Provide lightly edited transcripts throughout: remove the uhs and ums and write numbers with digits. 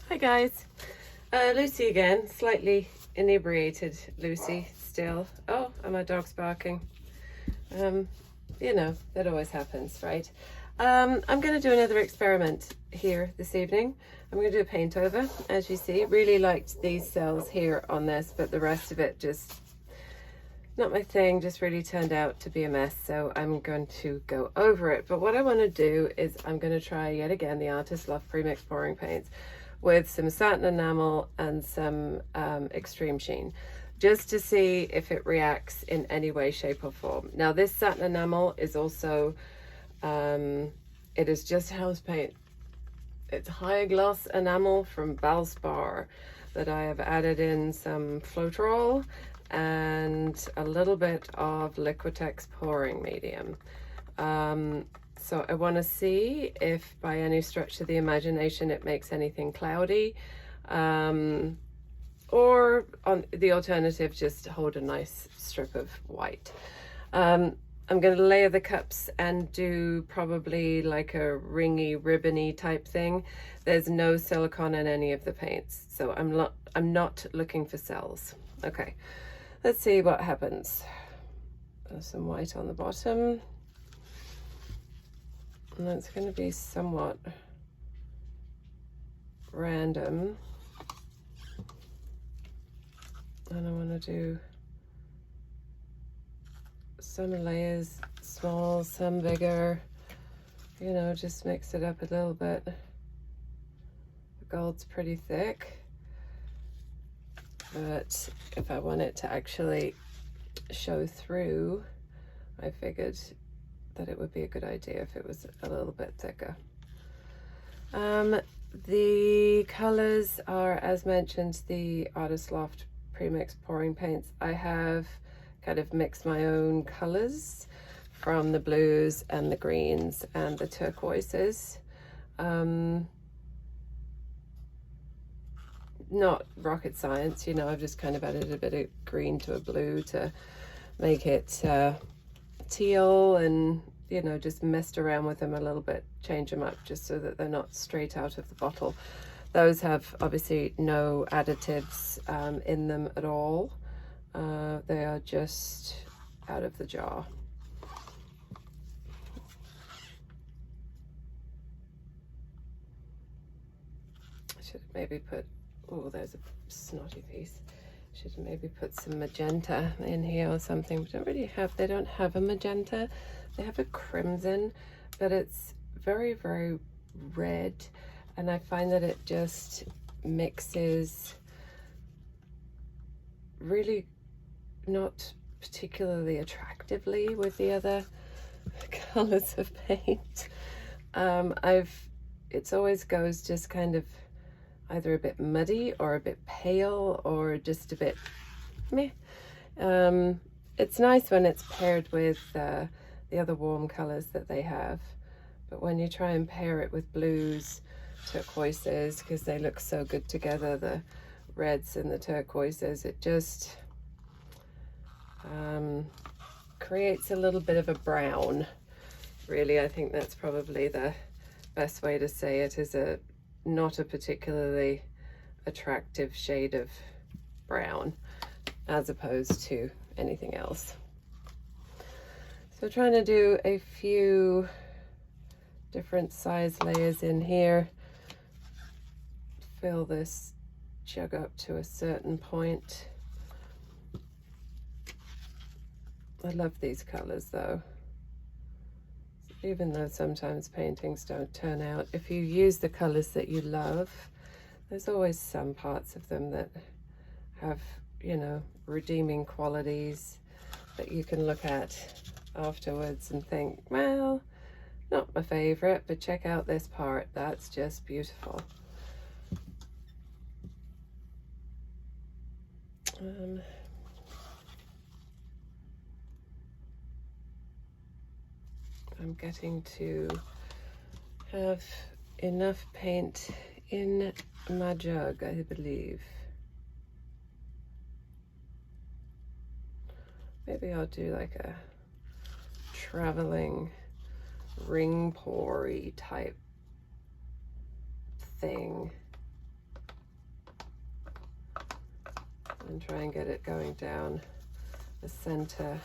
Hi guys, Lucy again, slightly inebriated Lucy still. Oh, and my dog's barking. You know, that always happens, right? I'm going to do another experiment here this evening. I'm going to do a paint over, as you see. Really liked these cells here on this, but the rest of it just not my thing, just really turned out to be a mess, so I'm going to go over it. But what I want to do is I'm going to try yet again the Artists Loft premixed pouring paints with some satin enamel and some extreme sheen, just to see if it reacts in any way, shape or form. Now this satin enamel is also, it is just house paint. It's high gloss enamel from Valspar that I have added in some Floetrol and a little bit of Liquitex pouring medium. So I want to see if by any stretch of the imagination it makes anything cloudy, or on the alternative, just hold a nice strip of white. I'm going to layer the cups and do probably like a ringy, ribbony type thing. There's no silicone in any of the paints, so I'm not looking for cells. Okay, let's see what happens. There's some white on the bottom. And that's going to be somewhat random. And I want to do some layers small, some bigger, you know, just mix it up a little bit. The gold's pretty thick, but if I want it to actually show through, I figured that it would be a good idea if it was a little bit thicker. The colors are, as mentioned, the Artists Loft premixed pouring paints. I have kind of mixed my own colors from the blues and the greens and the turquoises. Not rocket science, you know, I've just kind of added a bit of green to a blue to make it teal, and you know, just messed around with them a little bit, change them up just so that they're not straight out of the bottle. Those have obviously no additives in them at all. They are just out of the jar. I should maybe put, oh, there's a snotty piece. Should maybe put some magenta in here or something. We don't really have, they don't have a magenta. They have a crimson, but it's very, very red. And I find that it just mixes really not particularly attractively with the other colors of paint. It's always goes just kind of either a bit muddy or a bit pale or just a bit meh. It's nice when it's paired with the other warm colors that they have, but when you try and pair it with blues, turquoises, because they look so good together, the reds and the turquoises, it just creates a little bit of a brown. Really, I think that's probably the best way to say it, is not a particularly attractive shade of brown as opposed to anything else. So trying to do a few different size layers in here, fill this jug up to a certain point. I love these colors though, even though sometimes paintings don't turn out. If you use the colors that you love, there's always some parts of them that have, you know, redeeming qualities that you can look at afterwards and think, well, not my favorite, but check out this part, that's just beautiful. I'm getting to have enough paint in my jug, I believe. Maybe I'll do like a traveling ring pour-y type thing. and try and get it going down the center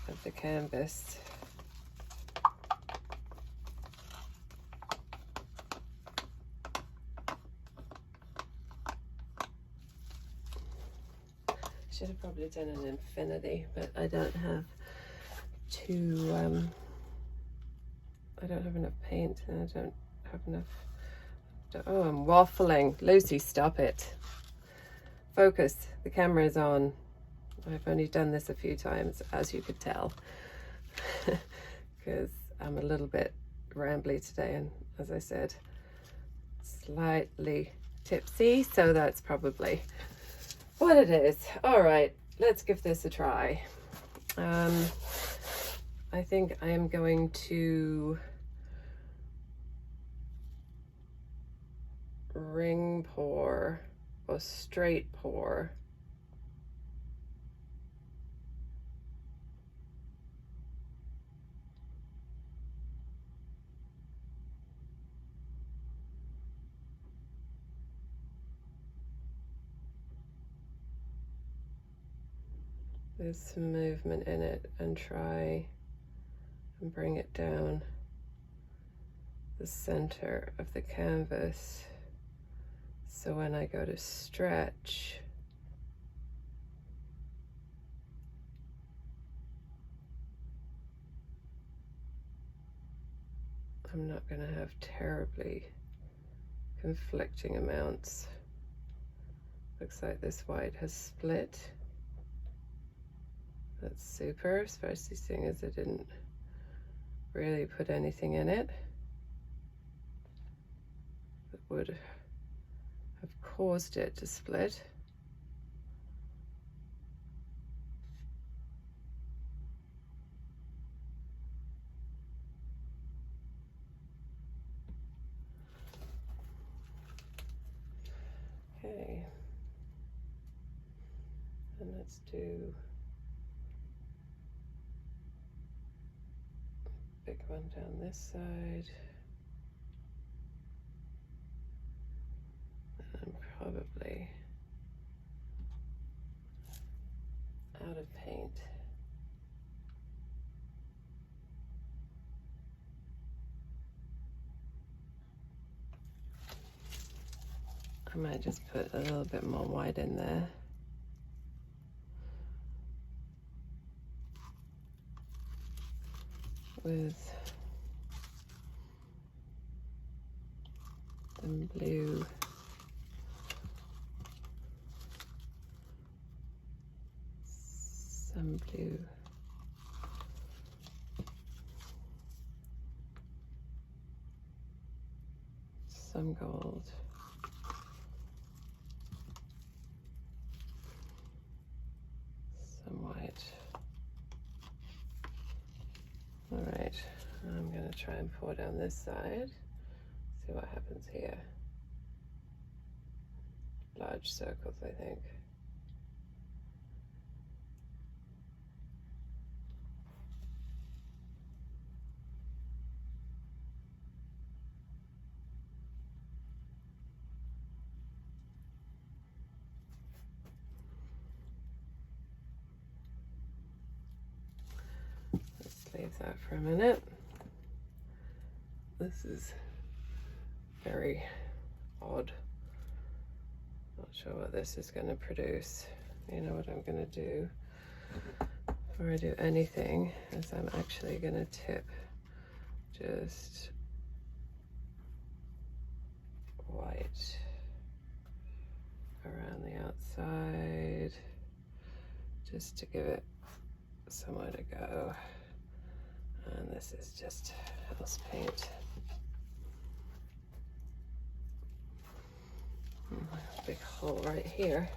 of the canvas. Should have probably done an infinity, but I don't have I don't have enough paint, and I don't have enough. Oh, I'm waffling. Lucy, stop it. Focus. The camera is on. I've only done this a few times, as you could tell, because I'm a little bit rambly today, and as I said, slightly tipsy, so that's probably what it is. All right, let's give this a try. I think I am going to ring pour or straight pour. There's some movement in it, and try and bring it down the center of the canvas, so when I go to stretch, I'm not going to have terribly conflicting amounts. Looks like this white has split. That's super, especially seeing as I didn't really put anything in it that would have caused it to split. Okay, and let's do a big one down this side. I'm probably out of paint. I might just put a little bit more white in there. With some blue. Some blue. Some gold. Some white. All right, I'm going to try and pour down this side. See what happens here. Large circles, I think. Leave that for a minute. This is very odd. Not sure what this is going to produce. You know what I'm going to do before I do anything is I'm actually going to tip just white around the outside, just to give it somewhere to go. And this is just house paint. Big hole right here.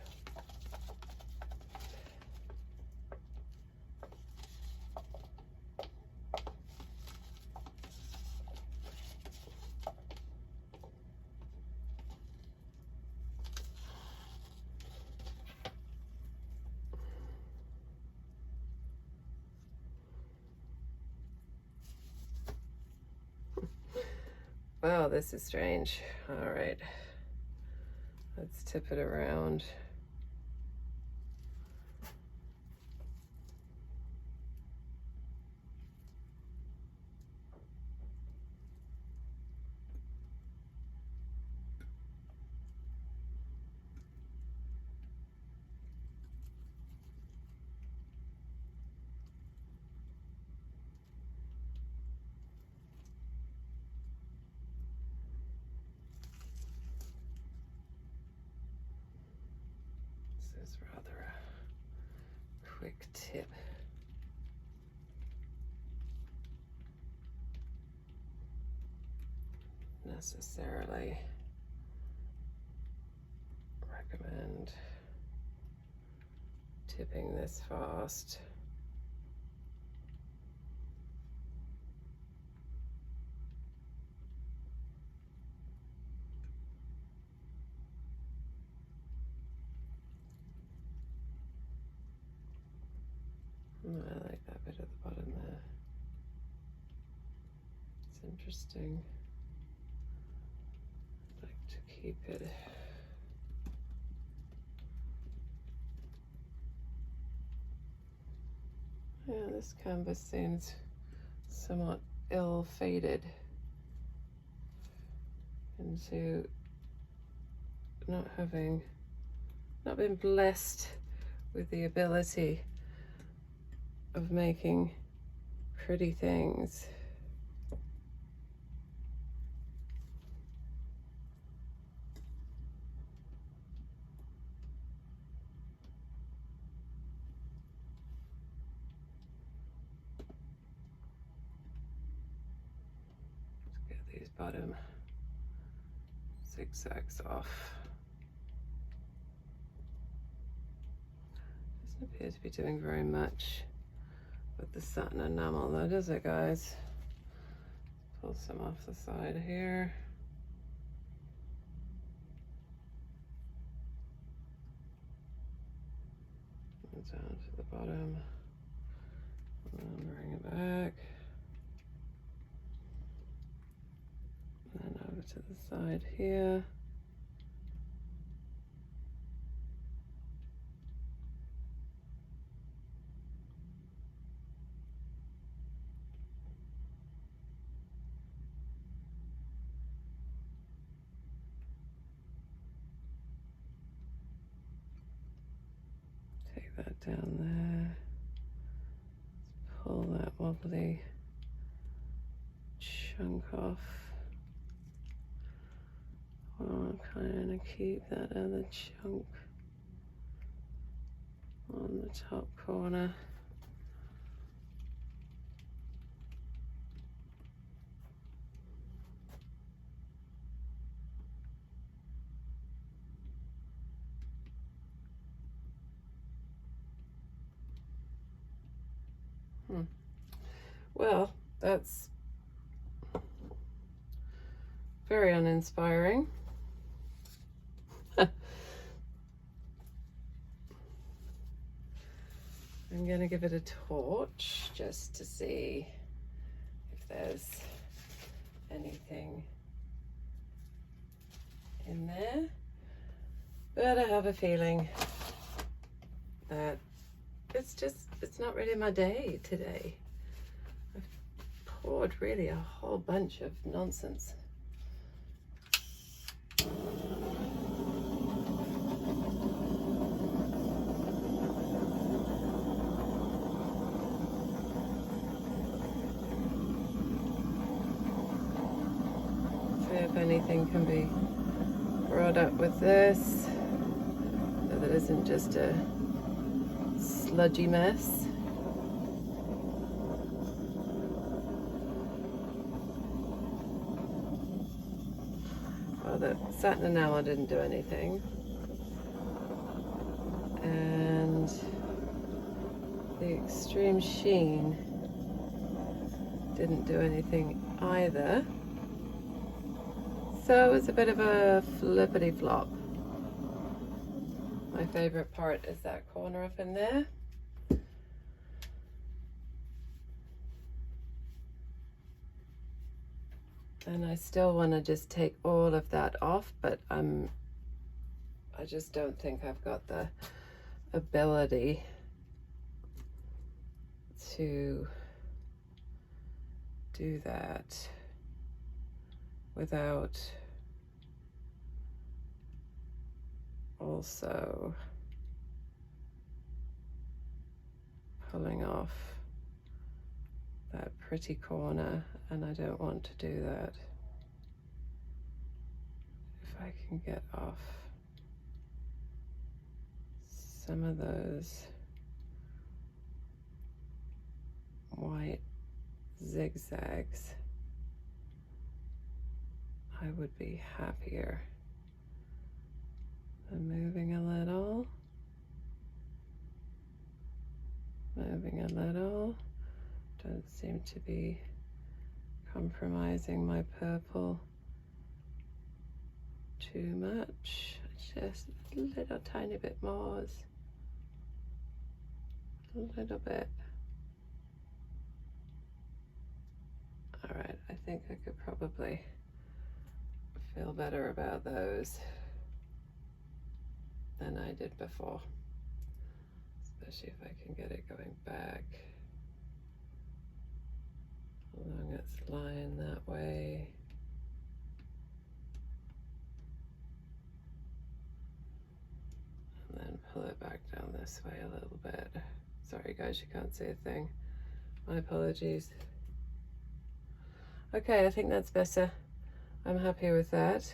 Wow, this is strange. All right, let's tip it around. is rather a quick tip. Necessarily recommend tipping this fast. I like that bit at the bottom there. It's interesting. I'd like to keep it. Yeah, this canvas seems somewhat ill-fated into not been blessed with the ability of making pretty things. Let's get these bottom zigzags off. Doesn't appear to be doing very much with the satin enamel though, does it, guys? Pull some off the side here. And down to the bottom. And bring it back. And then over to the side here. Take that down there. Let's pull that wobbly chunk off. I'm kind of keep that other chunk on the top corner. Well, that's very uninspiring. I'm gonna give it a torch just to see if there's anything in there. But I have a feeling that it's not really my day today. I've poured really a whole bunch of nonsense. See if anything can be brought up with this, so that it isn't just a sludgy mess. Well, the satin enamel didn't do anything, and the Extreme Sheen didn't do anything either. So it's a bit of a flippity flop. My favorite part is that corner up in there. And I still want to just take all of that off, but I just don't think I've got the ability to do that without also pulling off that pretty corner, and I don't want to do that. If I can get off some of those white zigzags, I would be happier. I'm moving a little, moving a little. Don't seem to be compromising my purple too much. Just a little tiny bit more, a little bit. All right, I think I could probably feel better about those than I did before, especially if I can get it going back along its line that way. And then pull it back down this way a little bit. Sorry guys, you can't see a thing. My apologies. Okay, I think that's better. I'm happy with that.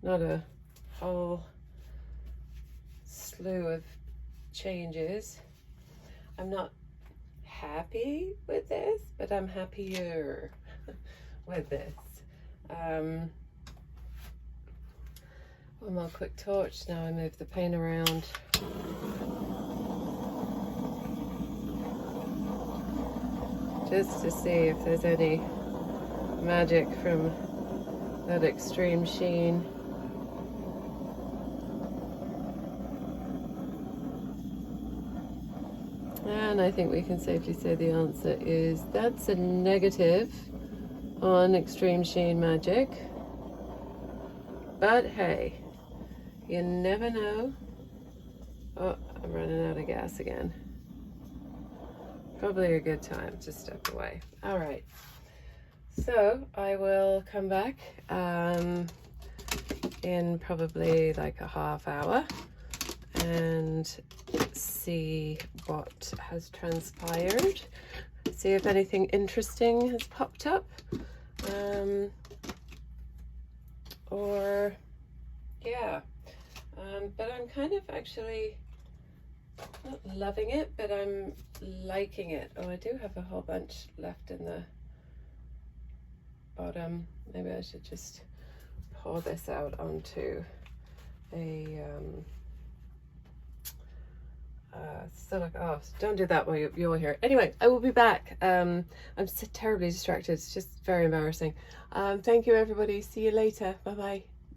Not a whole slew of changes. I'm not happy with this, but I'm happier with this. One more quick torch. Now I move the paint around. Just to see if there's any magic from that extreme sheen. And I think we can safely say the answer is that's a negative on extreme sheen magic. But hey, you never know. Oh, I'm running out of gas again. Probably a good time to step away. All right, so I will come back in probably like a half hour and see what has transpired, see if anything interesting has popped up, or yeah, but I'm kind of actually not loving it, but I'm liking it. Oh, I do have a whole bunch left in the bottom. Maybe I should just pour this out onto a oh, don't do that while you're here. Anyway, I will be back. I'm so terribly distracted. It's just very embarrassing. Thank you everybody. See you later. Bye bye.